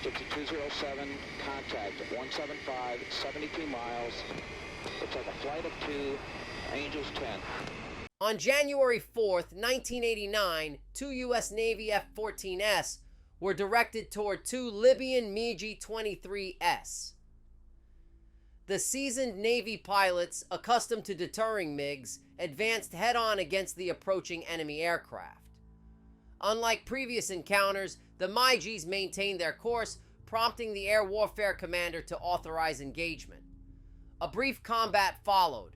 6207, contact at 175, 72 miles. It's like a flight of 2, Angels 10. On January 4th, 1989, two U.S. Navy F-14s were directed toward two Libyan MiG-23s. The seasoned Navy pilots, accustomed to deterring MiGs, advanced head-on against the approaching enemy aircraft. Unlike previous encounters, the MiGs maintained their course, prompting the air warfare commander to authorize engagement. A brief combat followed.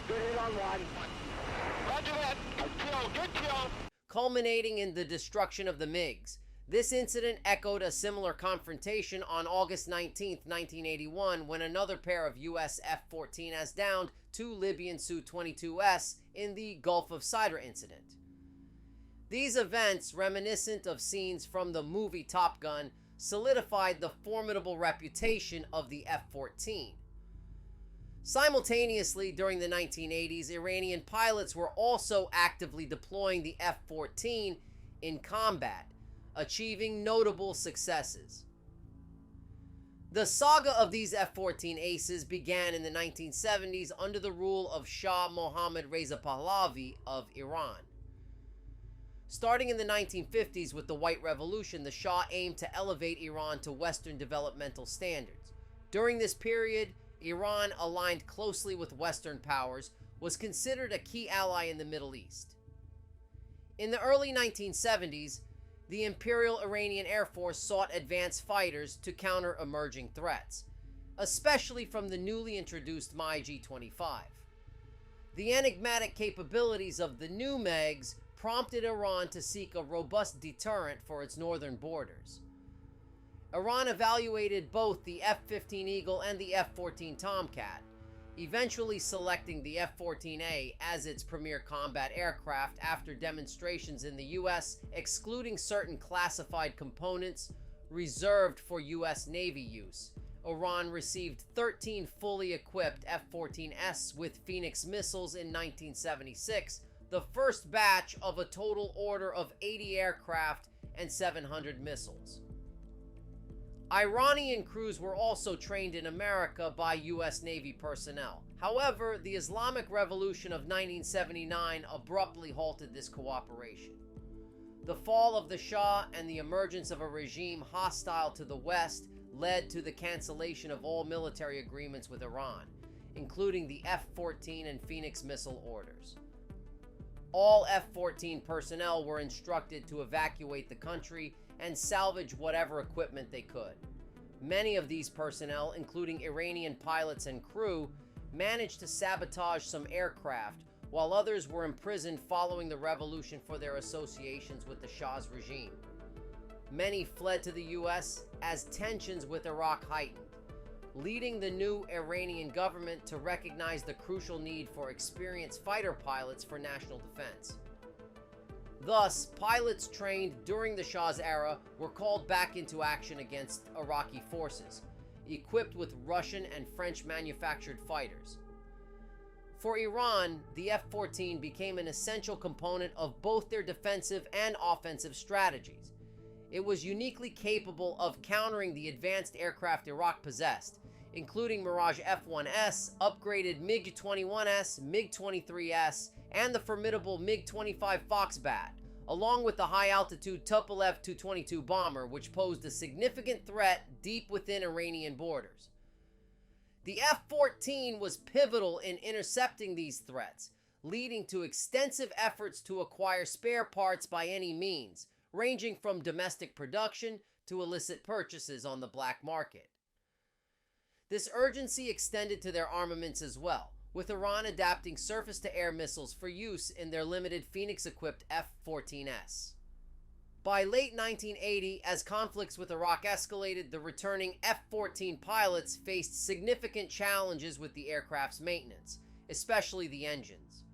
Good hit on one. Roger that. Good kill. Culminating in the destruction of the MiGs. This incident echoed a similar confrontation on August 19, 1981, when another pair of U.S. F-14s downed two Libyan Su-22s in the Gulf of Sidra incident. These events, reminiscent of scenes from the movie Top Gun, solidified the formidable reputation of the F-14. Simultaneously, during the 1980s, Iranian pilots were also actively deploying the F-14 in combat, achieving notable successes. The saga of these F-14 aces began in the 1970s under the rule of Shah Mohammad Reza Pahlavi of Iran. Starting in the 1950s with the White Revolution, the Shah aimed to elevate Iran to Western developmental standards. During this period, Iran, aligned closely with Western powers, was considered a key ally in the Middle East. In the early 1970s, the Imperial Iranian Air Force sought advanced fighters to counter emerging threats, especially from the newly introduced MiG-25. The enigmatic capabilities of the new MiGs prompted Iran to seek a robust deterrent for its northern borders. Iran evaluated both the F-15 Eagle and the F-14 Tomcat, eventually selecting the F-14A as its premier combat aircraft after demonstrations in the U.S. excluding certain classified components reserved for U.S. Navy use. Iran received 13 fully equipped F-14s with Phoenix missiles in 1976, the first batch of a total order of 80 aircraft and 700 missiles. Iranian crews were also trained in America by U.S. Navy personnel. However, the Islamic Revolution of 1979 abruptly halted this cooperation. The fall of the Shah and the emergence of a regime hostile to the West led to the cancellation of all military agreements with Iran, including the F-14 and Phoenix missile orders. All F-14 personnel were instructed to evacuate the country and salvage whatever equipment they could. Many of these personnel, including Iranian pilots and crew, managed to sabotage some aircraft, while others were imprisoned following the revolution for their associations with the Shah's regime. Many fled to the U.S. as tensions with Iraq heightened, leading the new Iranian government to recognize the crucial need for experienced fighter pilots for national defense. Thus, pilots trained during the Shah's era were called back into action against Iraqi forces, equipped with Russian and French manufactured fighters. For Iran, the F-14 became an essential component of both their defensive and offensive strategies. It was uniquely capable of countering the advanced aircraft Iraq possessed, including Mirage F-1S, upgraded MiG-21s, MiG-23s, and the formidable MiG-25 Foxbat, along with the high-altitude Tupolev Tu-22 bomber, which posed a significant threat deep within Iranian borders. The F-14 was pivotal in intercepting these threats, leading to extensive efforts to acquire spare parts by any means, ranging from domestic production to illicit purchases on the black market. This urgency extended to their armaments as well, with Iran adapting surface-to-air missiles for use in their limited Phoenix-equipped F-14s. By late 1980, as conflicts with Iraq escalated, the returning F-14 pilots faced significant challenges with the aircraft's maintenance, especially the engines.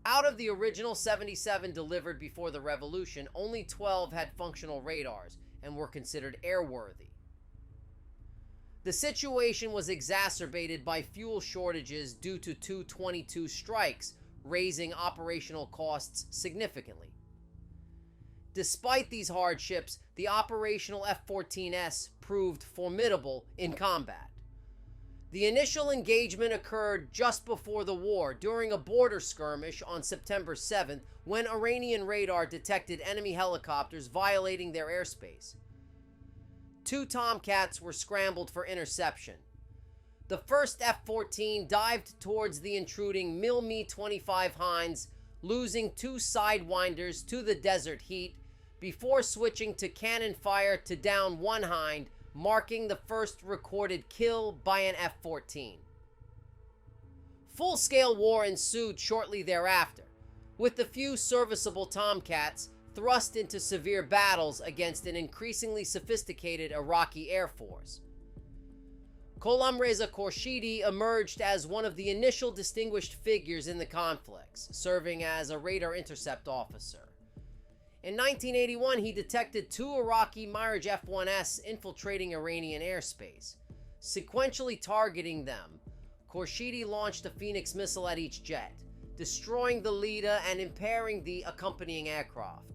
Out of the original 77 delivered before the revolution, only 12 had functional radars and were considered airworthy. The situation was exacerbated by fuel shortages due to Tu-22 strikes, raising operational costs significantly. Despite these hardships, the operational F-14s proved formidable in combat. The initial engagement occurred just before the war during a border skirmish on September 7th when Iranian radar detected enemy helicopters violating their airspace. 2 Tomcats were scrambled for interception. The first F-14 dived towards the intruding MiG-25 Hinds, losing 2 sidewinders to the desert heat before switching to cannon fire to down 1 Hind, marking the first recorded kill by an F-14. Full-scale war ensued shortly thereafter, with the few serviceable Tomcats thrust into severe battles against an increasingly sophisticated Iraqi Air Force. Gholam Reza Khorshidi emerged as one of the initial distinguished figures in the conflicts, serving as a radar intercept officer. In 1981, he detected 2 Iraqi Mirage F-1s infiltrating Iranian airspace. Sequentially targeting them, Khorshidi launched a Phoenix missile at each jet, destroying the leader and impairing the accompanying aircraft.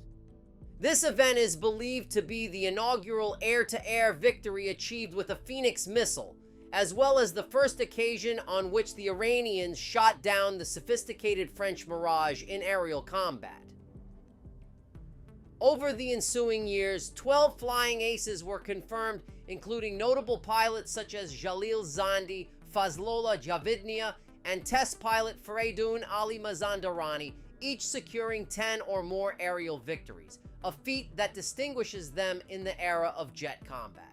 This event is believed to be the inaugural air-to-air victory achieved with a Phoenix missile, as well as the first occasion on which the Iranians shot down the sophisticated French Mirage in aerial combat. Over the ensuing years, 12 flying aces were confirmed, including notable pilots such as Jalil Zandi, Fazlollah Javidnia, and test pilot Fareydun Ali Mazandarani, each securing 10 or more aerial victories, a feat that distinguishes them in the era of jet combat.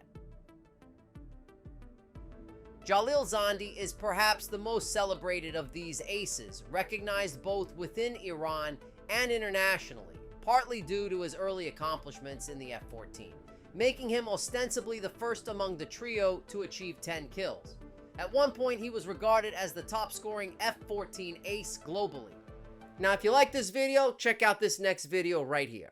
Jalil Zandi is perhaps the most celebrated of these aces, recognized both within Iran and internationally, partly due to his early accomplishments in the F-14, making him ostensibly the first among the trio to achieve 10 kills. At one point, he was regarded as the top-scoring F-14 ace globally. Now, if you like this video, check out this next video right here.